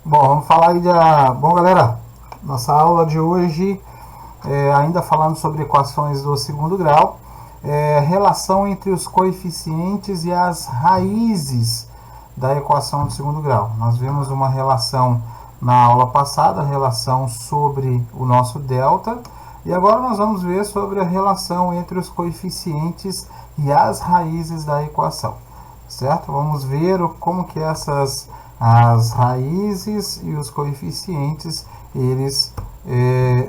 Bom, vamos falar aí Bom, galera, nossa aula de hoje, ainda falando sobre equações do segundo grau, relação entre os coeficientes e as raízes da equação do segundo grau. Nós vimos uma relação na aula passada, a relação sobre o nosso delta, e agora nós vamos ver sobre a relação entre os coeficientes e as raízes da equação, certo? Vamos ver como que as raízes e os coeficientes eles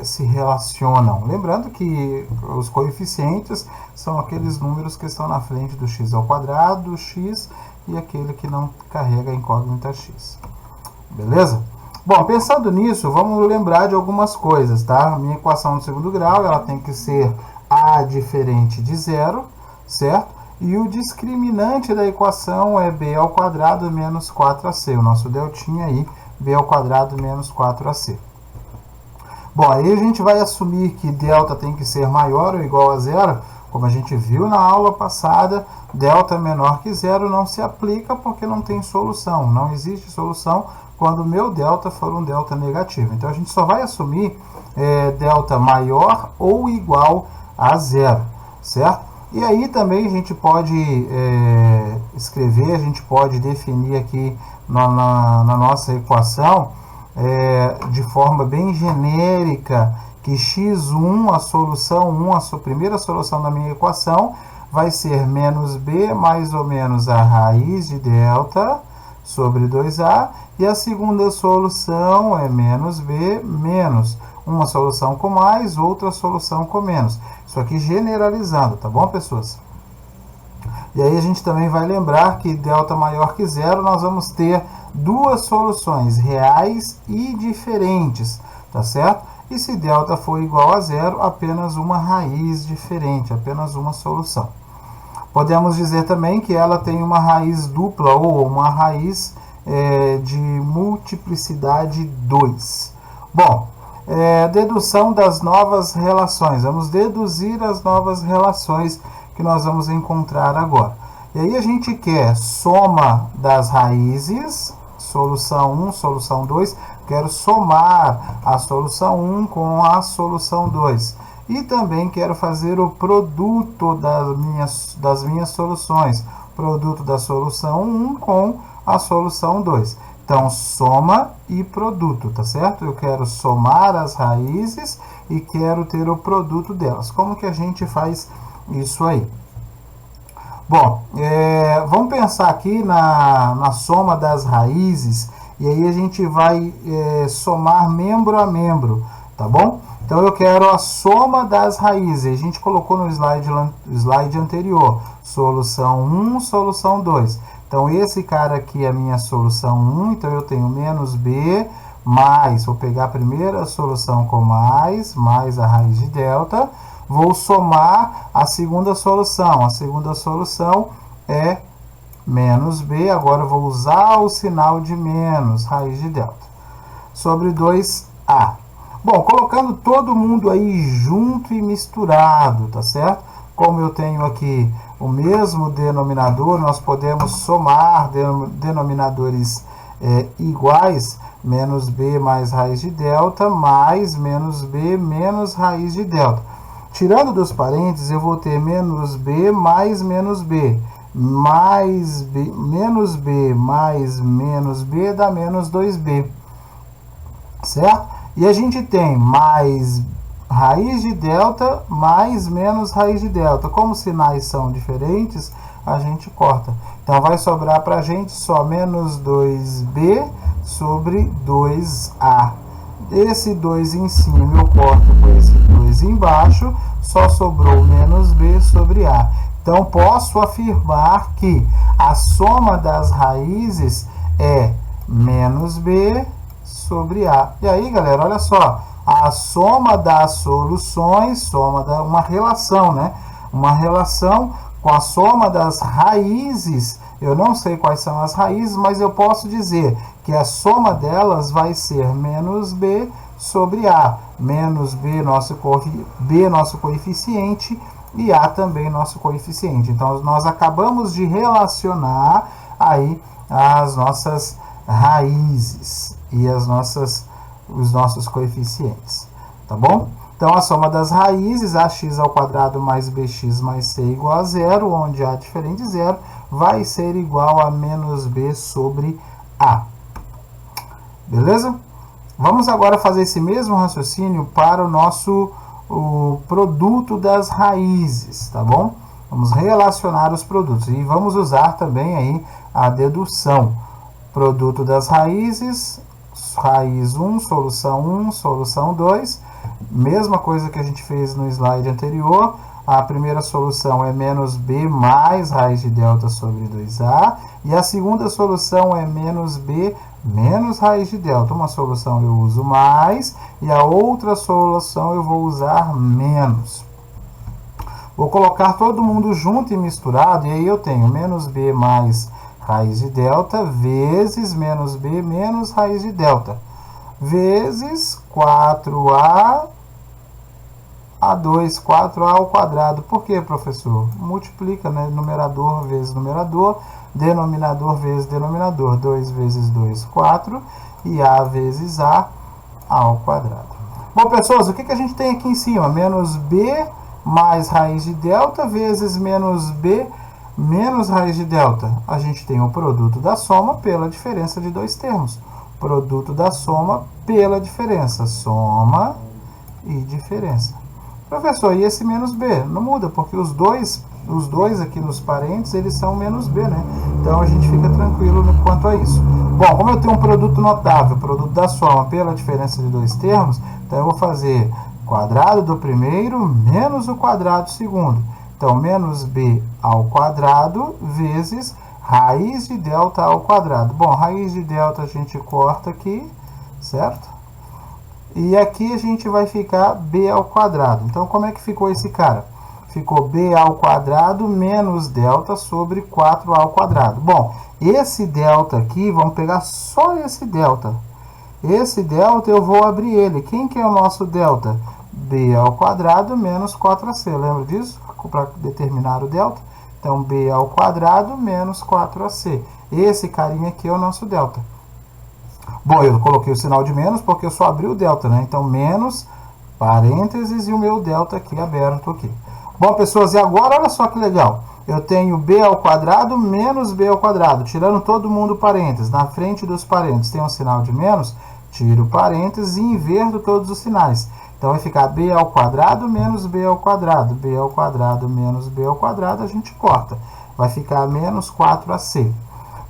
se relacionam. Lembrando que os coeficientes são aqueles números que estão na frente do x ao quadrado, do x e aquele que não carrega a incógnita x. Beleza? Bom, pensando nisso, vamos lembrar de algumas coisas, tá? A minha equação do segundo grau, ela tem que ser a diferente de zero, certo? E o discriminante da equação é b ao quadrado menos 4ac. O nosso deltinha aí, b ao quadrado menos 4ac. Bom, aí a gente vai assumir que delta tem que ser maior ou igual a zero. Como a gente viu na aula passada, delta menor que zero não se aplica porque não tem solução. Não existe solução quando o meu delta for um delta negativo. Então, a gente só vai assumir delta maior ou igual a zero, certo? E aí também a gente pode escrever, a gente pode definir aqui na nossa equação de forma bem genérica que x1, a solução 1, a primeira solução da minha equação, vai ser menos b mais ou menos a raiz de delta sobre 2a, e a segunda solução é menos b menos uma solução com mais, outra solução com menos. Isso aqui generalizando, tá bom, pessoas? E aí a gente também vai lembrar que delta maior que zero, nós vamos ter duas soluções reais e diferentes, tá certo? E se delta for igual a zero, apenas uma raiz diferente, apenas uma solução. Podemos dizer também que ela tem uma raiz dupla ou uma raiz de multiplicidade 2. Bom, dedução das novas relações. Vamos deduzir as novas relações que nós vamos encontrar agora. E aí a gente quer soma das raízes, solução 1, solução 2. Quero somar a solução 1 com a solução 2. E também quero fazer o produto das minhas soluções. Produto da solução 1 com a solução 2. Então, soma e produto, tá certo? Eu quero somar as raízes e quero ter o produto delas. Como que a gente faz isso aí? Bom, vamos pensar aqui na soma das raízes. E aí a gente vai somar membro a membro, tá bom? Então, eu quero a soma das raízes. A gente colocou no slide anterior. Solução 1, solução 2. Então, esse cara aqui é a minha solução 1. Então, eu tenho menos b mais, vou pegar a primeira solução com mais a raiz de delta. Vou somar a segunda solução. A segunda solução é menos b. Agora, eu vou usar o sinal de menos, raiz de delta, sobre 2a. Bom, colocando todo mundo aí junto e misturado, tá certo? Como eu tenho aqui o mesmo denominador, nós podemos somar denominadores iguais, menos b mais raiz de delta, mais menos b menos raiz de delta. Tirando dos parênteses, eu vou ter menos b mais menos b, mais b, menos b mais menos b dá menos 2b, certo? E a gente tem mais raiz de delta mais menos raiz de delta. Como os sinais são diferentes, a gente corta. Então, vai sobrar para a gente só menos 2b sobre 2a. Esse 2 em cima eu corto com esse 2 embaixo, só sobrou menos b sobre a. Então, posso afirmar que a soma das raízes é menos b sobre a. E aí, galera, olha só, a soma das soluções, uma relação, né? Uma relação com a soma das raízes. Eu não sei quais são as raízes, mas eu posso dizer que a soma delas vai ser menos b sobre a. Menos b, nosso coeficiente, e a também nosso coeficiente. Então, nós acabamos de relacionar aí as nossas raízes e os nossos coeficientes, tá bom? Então, a soma das raízes, ax ao quadrado mais bx mais c igual a zero, onde a diferente de zero, vai ser igual a menos b sobre a. Beleza? Vamos agora fazer esse mesmo raciocínio para o produto das raízes, tá bom? Vamos relacionar os produtos e vamos usar também aí a dedução. Produto das raízes, raiz 1, solução 2. Mesma coisa que a gente fez no slide anterior. A primeira solução é menos b mais raiz de delta sobre 2a. E a segunda solução é menos b menos raiz de delta. Uma solução eu uso mais e a outra solução eu vou usar menos. Vou colocar todo mundo junto e misturado, e aí eu tenho menos b mais raiz de delta vezes menos b menos raiz de delta, vezes 4a a 2, 4a ao quadrado. Por quê, professor? Multiplica, né? Numerador vezes numerador, denominador vezes denominador. 2 vezes 2, 4, e a vezes a ao quadrado. Bom, pessoas, o que a gente tem aqui em cima? Menos b mais raiz de delta vezes menos b menos raiz de delta. A gente tem o produto da soma pela diferença de dois termos. Produto da soma pela diferença. Soma e diferença. Professor, e esse menos b? Não muda, porque os dois aqui nos parênteses, eles são menos b, né? Então, a gente fica tranquilo quanto a isso. Bom, como eu tenho um produto notável, produto da soma pela diferença de dois termos, então eu vou fazer quadrado do primeiro menos o quadrado do segundo. Então, menos b ao quadrado vezes raiz de delta ao quadrado. Bom, raiz de delta a gente corta aqui, certo? E aqui a gente vai ficar b ao quadrado. Então, como é que ficou esse cara? Ficou b ao quadrado menos delta sobre 4a ao quadrado. Bom, esse delta aqui, vamos pegar só esse delta. Esse delta eu vou abrir ele. Quem que é o nosso delta? B ao quadrado menos 4ac. Lembra disso? Para determinar o delta. Então, b ao quadrado menos 4ac. Esse carinha aqui é o nosso delta. Bom, eu coloquei o sinal de menos porque eu só abri o delta, né? Então, menos, parênteses, e o meu delta aqui aberto aqui. Bom, pessoas, e agora, olha só que legal. Eu tenho b ao quadrado menos b ao quadrado. Tirando todo mundo parênteses. Na frente dos parênteses tem um sinal de menos. Tiro parênteses e inverto todos os sinais. Então, vai ficar b ao quadrado menos b ao quadrado. B ao quadrado menos b ao quadrado, a gente corta. Vai ficar menos 4ac.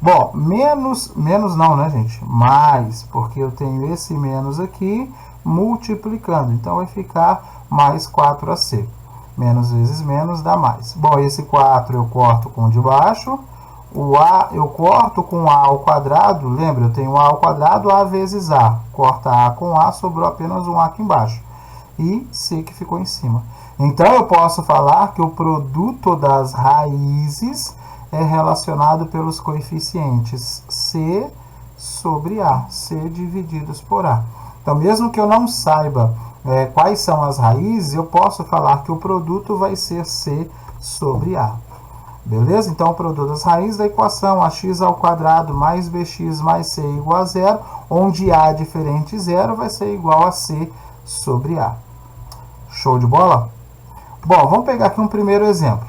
Bom, menos não, né, gente? Mais, porque eu tenho esse menos aqui multiplicando. Então, vai ficar mais 4ac. Menos vezes menos dá mais. Bom, esse 4 eu corto com o de baixo. O a eu corto com a ao quadrado. Lembra, eu tenho a ao quadrado, a vezes a. Corta a com a, sobrou apenas um a aqui embaixo. E c que ficou em cima. Então, eu posso falar que o produto das raízes é relacionado pelos coeficientes c sobre a. C divididos por a. Então, mesmo que eu não saiba quais são as raízes, eu posso falar que o produto vai ser c sobre a. Beleza? Então, o produto das raízes da equação ax ao quadrado mais bx mais c igual a zero, onde a diferente de zero vai ser igual a c sobre a. Show de bola? Bom, vamos pegar aqui um primeiro exemplo.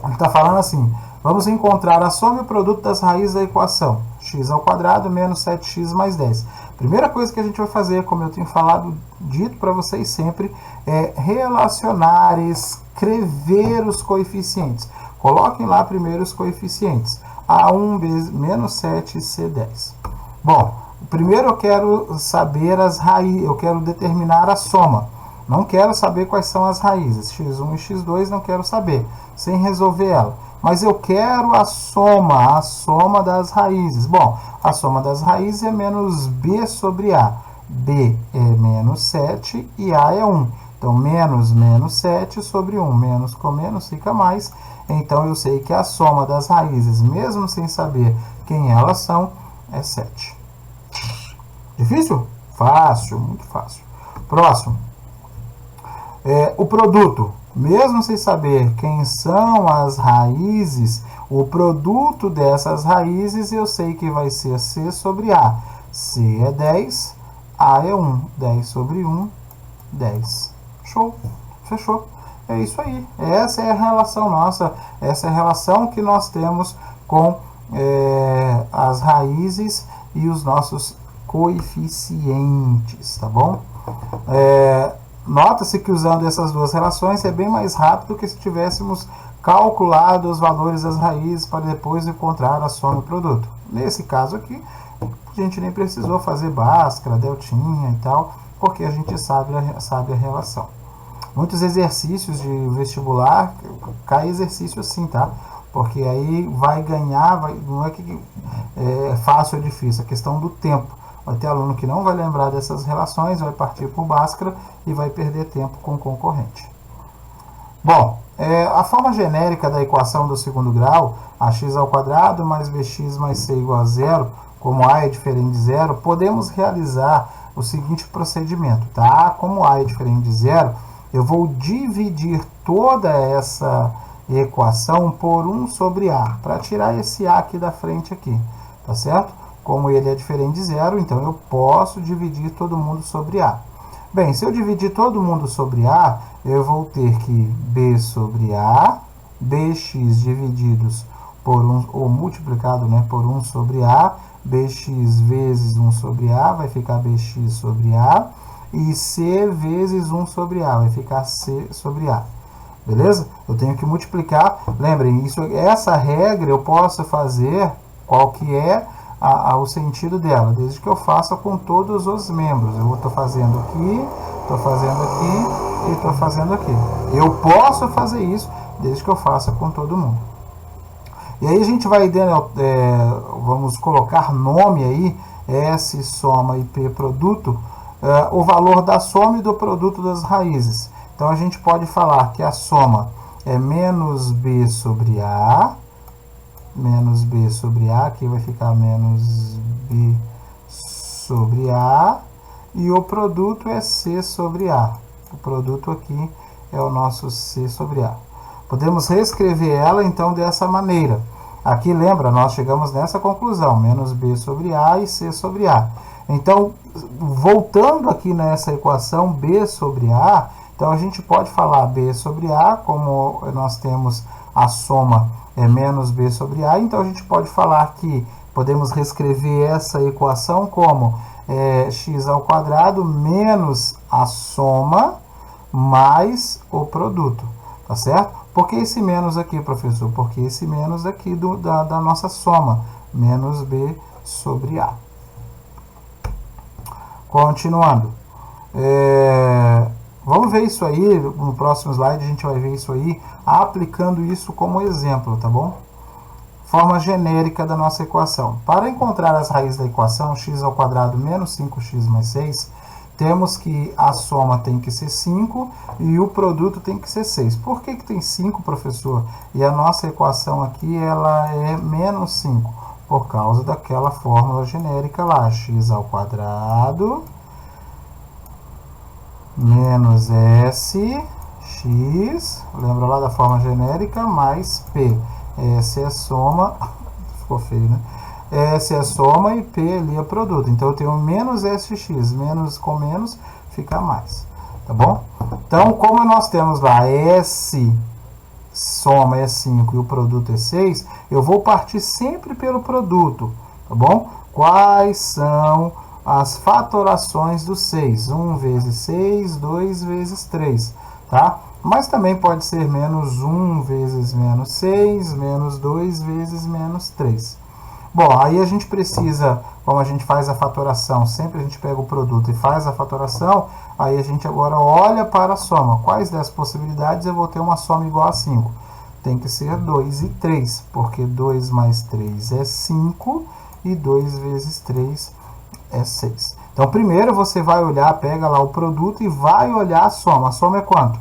Ele está falando assim, vamos encontrar a soma e o produto das raízes da equação. X ao quadrado menos 7x mais 10. Primeira coisa que a gente vai fazer, como eu tenho dito para vocês sempre, é relacionar, escrever os coeficientes. Coloquem lá primeiro os coeficientes. A1 menos 7 C10. Bom, primeiro eu quero saber as raízes, eu quero determinar a soma. Não quero saber quais são as raízes. x1 e x2 não quero saber, sem resolver ela. Mas eu quero a soma das raízes. Bom, a soma das raízes é menos b sobre a. b é menos 7 e a é 1. Então, menos 7 sobre 1. Menos com menos fica mais. Então, eu sei que a soma das raízes, mesmo sem saber quem elas são, é 7. Difícil? Fácil, muito fácil. Próximo. O produto, mesmo sem saber quem são as raízes, O produto dessas raízes eu sei que vai ser C sobre A. C é 10, A é 1. 10 sobre 1, 10. Show? Fechou? É isso aí. Essa é a relação nossa. Essa é a relação que nós temos com as raízes e os nossos coeficientes, tá bom? Nota-se que usando essas duas relações é bem mais rápido que se tivéssemos calculado os valores das raízes para depois encontrar a soma e produto. Nesse caso aqui, a gente nem precisou fazer Bhaskara, deltinha e tal, porque a gente sabe a relação. Muitos exercícios de vestibular, cai exercício assim, tá? Porque aí vai ganhar, não é que é fácil ou difícil, é questão do tempo. Vai ter aluno que não vai lembrar dessas relações, vai partir por Bhaskara e vai perder tempo com o concorrente. Bom, a forma genérica da equação do segundo grau, ax² mais bx mais c igual a zero, como a é diferente de zero, podemos realizar o seguinte procedimento, tá? Como a é diferente de zero, eu vou dividir toda essa equação por 1 sobre a, para tirar esse a aqui da frente aqui, tá certo? Como ele é diferente de zero, então eu posso dividir todo mundo sobre a. Bem, se eu dividir todo mundo sobre a, eu vou ter que b sobre a, bx divididos por 1, ou multiplicado, né, por 1 sobre a, bx vezes 1 sobre a, vai ficar bx sobre a, e c vezes 1 sobre a, vai ficar c sobre a. Beleza? Eu tenho que multiplicar. Lembrem, essa regra eu posso fazer, qual que é o sentido dela, desde que eu faça com todos os membros. Eu estou fazendo aqui, estou fazendo aqui e estou fazendo aqui. Eu posso fazer isso desde que eu faça com todo mundo. E aí a gente vai, vamos colocar nome aí, S soma e P produto, o valor da soma e do produto das raízes. Então a gente pode falar que a soma é menos b sobre a, aqui vai ficar menos b sobre a, e o produto é c sobre a. O produto aqui é o nosso c sobre a. Podemos reescrever ela então dessa maneira. Aqui, lembra, nós chegamos nessa conclusão, menos b sobre a e c sobre a. Então, voltando aqui nessa equação b sobre a, então a gente pode falar b sobre a, como nós temos a soma é menos b sobre a, então a gente pode falar que podemos reescrever essa equação como x² menos a soma mais o produto, tá certo? Por que esse menos aqui, professor? Porque esse menos aqui da nossa soma, menos b sobre a. Continuando. Vamos ver isso aí, no próximo slide a gente vai ver isso aí, aplicando isso como exemplo, tá bom? Forma genérica da nossa equação. Para encontrar as raízes da equação x² menos 5x mais 6, temos que a soma tem que ser 5 e o produto tem que ser 6. Por que tem 5, professor? E a nossa equação aqui ela é menos 5, por causa daquela fórmula genérica lá, x² menos S, X, lembra lá da forma genérica, mais P. S é soma, ficou feio, né? S é soma e P ali é produto. Então, eu tenho menos SX, menos com menos fica mais, tá bom? Então, como nós temos lá S soma é 5 e o produto é 6, eu vou partir sempre pelo produto, tá bom? Quais são as fatorações do 6, 1 vezes 6, 2 vezes 3, tá? Mas também pode ser menos 1 vezes menos 6, menos 2 vezes menos 3. Bom, aí a gente precisa, como a gente faz a fatoração, sempre a gente pega o produto e faz a fatoração, aí a gente agora olha para a soma. Quais das possibilidades eu vou ter uma soma igual a 5? Tem que ser 2 e 3, porque 2 mais 3 é 5 e 2 vezes 3 é 6. Então, primeiro você vai olhar, pega lá o produto e vai olhar a soma. A soma é quanto?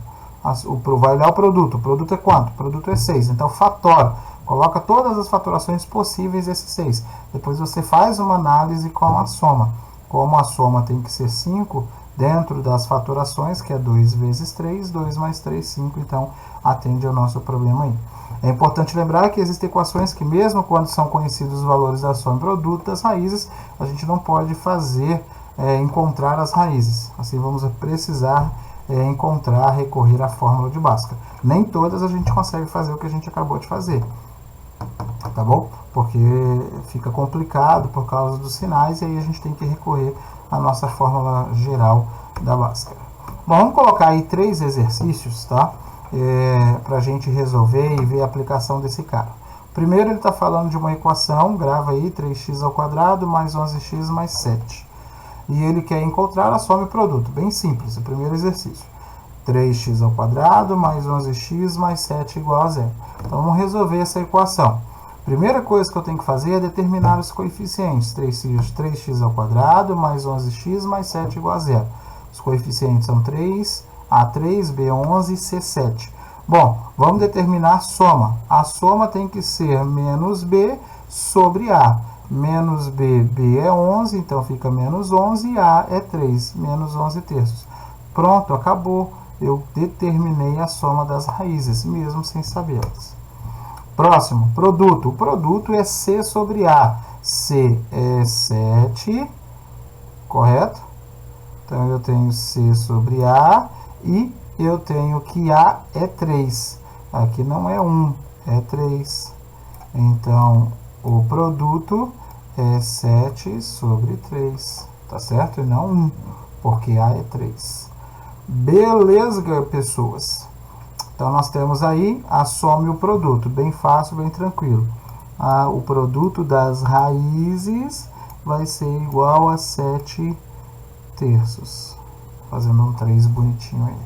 Vai olhar o produto é quanto? O produto é 6. Então, fatora. Coloca todas as fatorações possíveis esses 6. Depois você faz uma análise com a soma. Como a soma tem que ser 5, dentro das fatorações, que é 2 vezes 3, 2 mais 3, 5. Então, atende ao nosso problema aí. É importante lembrar que existem equações que, mesmo quando são conhecidos os valores da soma e produto das raízes, a gente não pode fazer encontrar as raízes. Assim vamos precisar recorrer à fórmula de Bhaskara. Nem todas a gente consegue fazer o que a gente acabou de fazer, tá bom? Porque fica complicado por causa dos sinais e aí a gente tem que recorrer à nossa fórmula geral da Bhaskara. Bom, vamos colocar aí 3 exercícios, tá? Para a gente resolver e ver a aplicação desse cara. Primeiro ele está falando de uma equação, grava aí, 3x ao quadrado mais 11x mais 7. E ele quer encontrar a soma e produto, bem simples, o primeiro exercício. 3x ao quadrado mais 11x mais 7 igual a 0. Então vamos resolver essa equação. Primeira coisa que eu tenho que fazer é determinar os coeficientes. 3x ao quadrado mais 11x mais 7 igual a 0. Os coeficientes são 3, A3, B11 e C7. Bom, vamos determinar a soma. A soma tem que ser menos B sobre A. Menos B, B é 11, então fica menos 11 e A é 3, menos 11 terços. Pronto, acabou. Eu determinei a soma das raízes, mesmo sem sabê-las. Próximo, produto. O produto é C sobre A. C é 7, correto? Então, eu tenho C sobre A e eu tenho que A é 3. Aqui não é 1, é 3. Então, o produto é 7 sobre 3, tá certo? E não 1, porque A é 3. Beleza, pessoas? Então, nós temos aí a soma e o produto. Bem fácil, bem tranquilo. O produto das raízes vai ser igual a 7 terços. Fazendo um 3 bonitinho aí.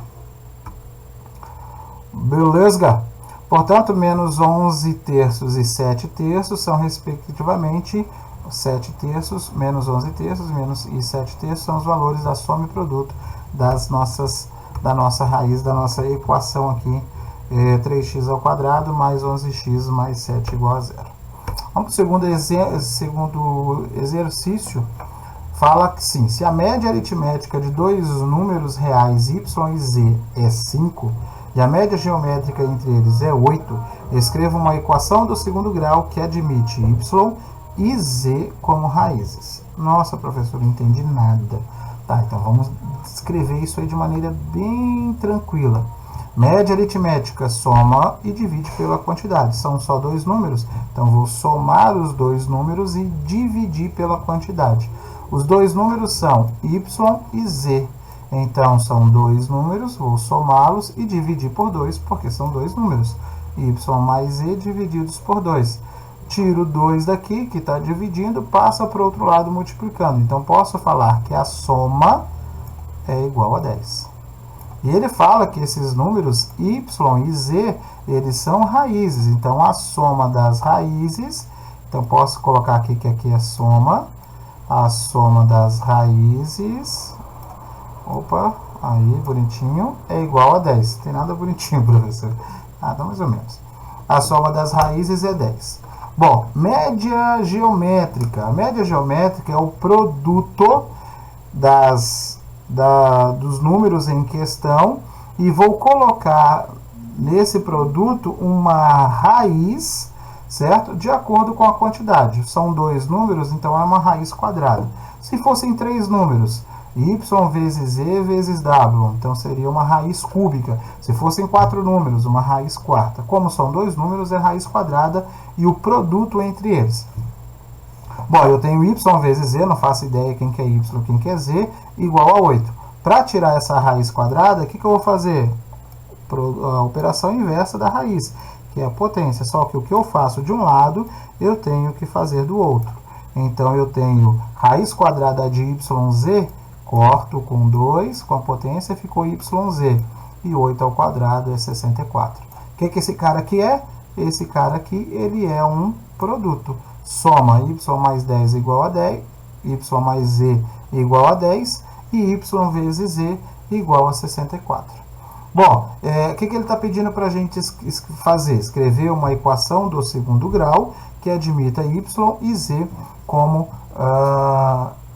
Beleza? Portanto, menos 11 terços e 7 terços são, respectivamente, 7 terços, menos 11 terços, e 7 terços são os valores da soma e produto da nossa raiz, da nossa equação aqui, 3x ao quadrado mais 11x mais 7 igual a 0. Vamos para o segundo exercício. Fala que sim, se a média aritmética de dois números reais y e z é 5, e a média geométrica entre eles é 8, escreva uma equação do segundo grau que admite y e z como raízes. Nossa, professor, não entendi nada. Tá, então vamos escrever isso aí de maneira bem tranquila. Média aritmética, soma e divide pela quantidade. São só dois números, então vou somar os dois números e dividir pela quantidade. Os dois números são y e z. Então, são dois números, vou somá-los e dividir por 2, porque são dois números. Y mais z divididos por 2. Tiro 2 daqui, que está dividindo, passa para o outro lado multiplicando. Então, posso falar que a soma é igual a 10. E ele fala que esses números y e z, eles são raízes. Então, a soma das raízes, então posso colocar aqui que aqui é a soma das raízes, opa, aí, bonitinho, é igual a 10. Tem nada bonitinho, professor. Nada mais ou menos. A soma das raízes é 10. Bom, média geométrica. A média geométrica é o produto dos números em questão e vou colocar nesse produto uma raiz, certo? De acordo com a quantidade. São dois números, então é uma raiz quadrada. Se fossem três números, y vezes z vezes w, então seria uma raiz cúbica. Se fossem quatro números, uma raiz quarta. Como são dois números, é raiz quadrada e o produto entre eles. Bom, eu tenho y vezes z, não faço ideia quem que é y, quem que é z, igual a 8. Para tirar essa raiz quadrada, o que eu vou fazer? A operação inversa da raiz, que é a potência. Só que o que eu faço de um lado, eu tenho que fazer do outro. Então, eu tenho raiz quadrada de yz, corto com 2, com a potência, ficou yz. E 8 ao quadrado é 64. O que esse cara aqui é? Esse cara aqui, ele é um produto. Soma y mais 10 igual a 10, y mais z igual a 10, e y vezes z igual a 64. Bom, o que ele está pedindo para a gente fazer? Escrever uma equação do segundo grau que admita y e z como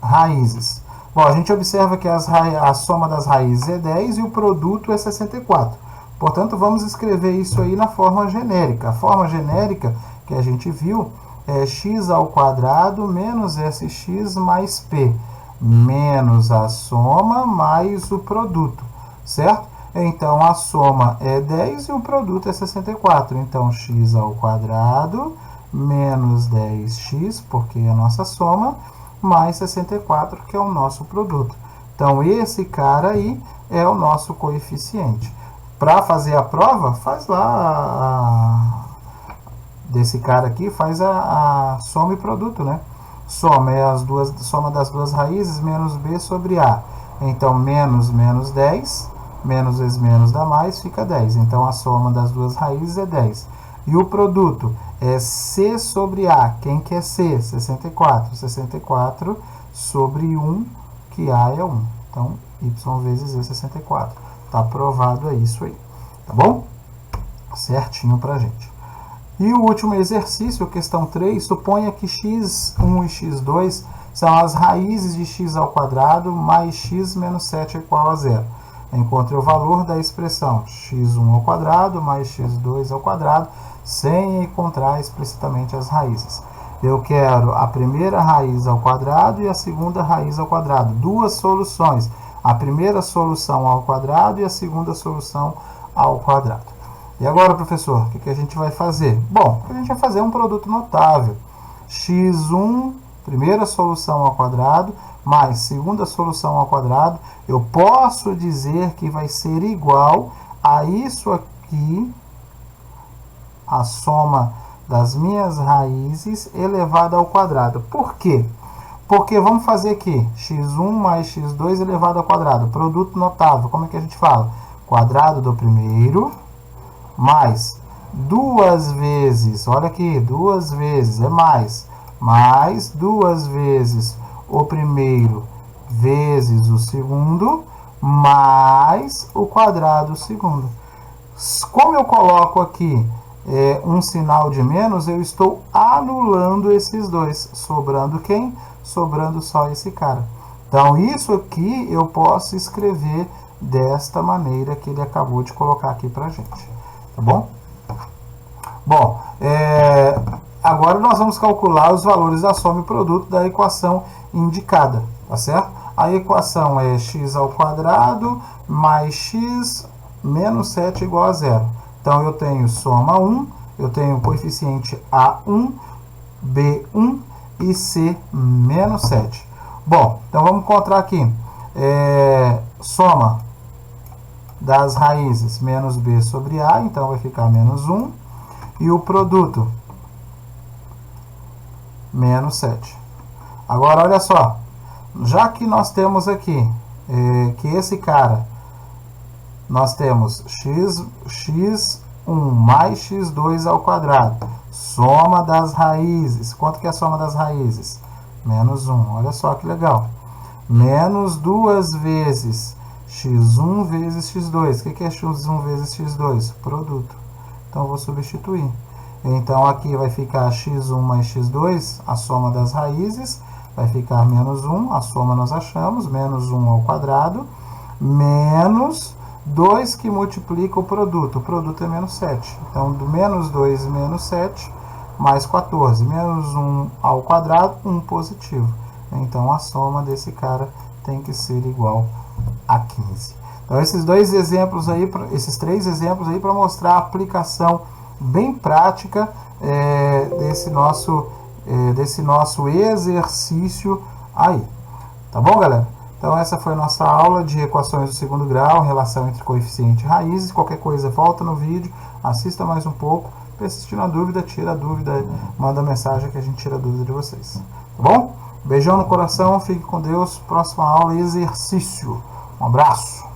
raízes. Bom, a gente observa que a soma das raízes é 10 e o produto é 64. Portanto, vamos escrever isso aí na forma genérica. A forma genérica que a gente viu é x ao quadrado menos sx mais p, menos a soma mais o produto, certo? Então, a soma é 10 e o produto é 64. Então, x ao quadrado menos 10x, porque é a nossa soma, mais 64, que é o nosso produto. Então, esse cara aí é o nosso coeficiente. Para fazer a prova, faz lá desse cara aqui, faz a soma e produto, né? Soma é soma das duas raízes menos b sobre a. Então, menos 10, menos vezes menos dá mais, fica 10. Então, a soma das duas raízes é 10. E o produto é c sobre a. Quem que é c? 64. 64 sobre 1, que a é 1. Então, y vezes e 64. Tá provado é isso aí. Tá bom? Certinho pra gente. E o último exercício, questão 3, suponha que x1 e x2 são as raízes de x ao quadrado mais x menos 7 é igual a 0. Encontre o valor da expressão x1 ao quadrado mais x2 ao quadrado, sem encontrar explicitamente as raízes. Eu quero a primeira raiz ao quadrado e a segunda raiz ao quadrado. Duas soluções. A primeira solução ao quadrado e a segunda solução ao quadrado. E agora, professor, o que a gente vai fazer? Bom, a gente vai fazer um produto notável. x1, primeira solução ao quadrado, mais segunda solução ao quadrado. Eu posso dizer que vai ser igual a isso aqui, a soma das minhas raízes elevada ao quadrado. Por quê? Porque vamos fazer aqui, x1 mais x2 elevado ao quadrado. Produto notável, como é que a gente fala? Quadrado do primeiro, mais duas vezes, olha aqui, duas vezes, é mais duas vezes o primeiro vezes o segundo, mais o quadrado do segundo. Como eu coloco aqui um sinal de menos, eu estou anulando esses dois. Sobrando quem? Sobrando só esse cara. Então, isso aqui eu posso escrever desta maneira que ele acabou de colocar aqui pra gente. Tá bom? Bom, agora nós vamos calcular os valores da soma e produto da equação indicada, tá certo? A equação é x ao quadrado mais x menos 7 igual a 0. Então, eu tenho soma 1, eu tenho o coeficiente A1, B1 e C menos 7. Bom, então vamos encontrar aqui. Soma das raízes menos b sobre a, então vai ficar menos 1. E o produto, menos 7. Agora, olha só. Já que nós temos aqui, que esse cara, nós temos x1 mais x2 ao quadrado. Soma das raízes. Quanto que é a soma das raízes? Menos 1. Olha só que legal. Menos duas vezes x1 vezes x2. O que é x1 vezes x2? Produto. Então, eu vou substituir. Então, aqui vai ficar x1 mais x2, a soma das raízes, vai ficar menos 1, a soma nós achamos, menos 1 ao quadrado, menos 2 que multiplica o produto é menos 7. Então, do menos 2 menos 7, mais 14. Menos 1 ao quadrado, 1 positivo. Então, a soma desse cara tem que ser igual a 15. Então, esses três exemplos aí para mostrar a aplicação bem prática desse nosso exercício aí. Tá bom, galera? Então, essa foi a nossa aula de equações do segundo grau, relação entre coeficiente e raízes. Qualquer coisa, volta no vídeo, assista mais um pouco. Persistir na dúvida, tira a dúvida, manda mensagem que a gente tira a dúvida de vocês. Tá bom? Beijão no coração, fique com Deus. Próxima aula, exercício. Um abraço.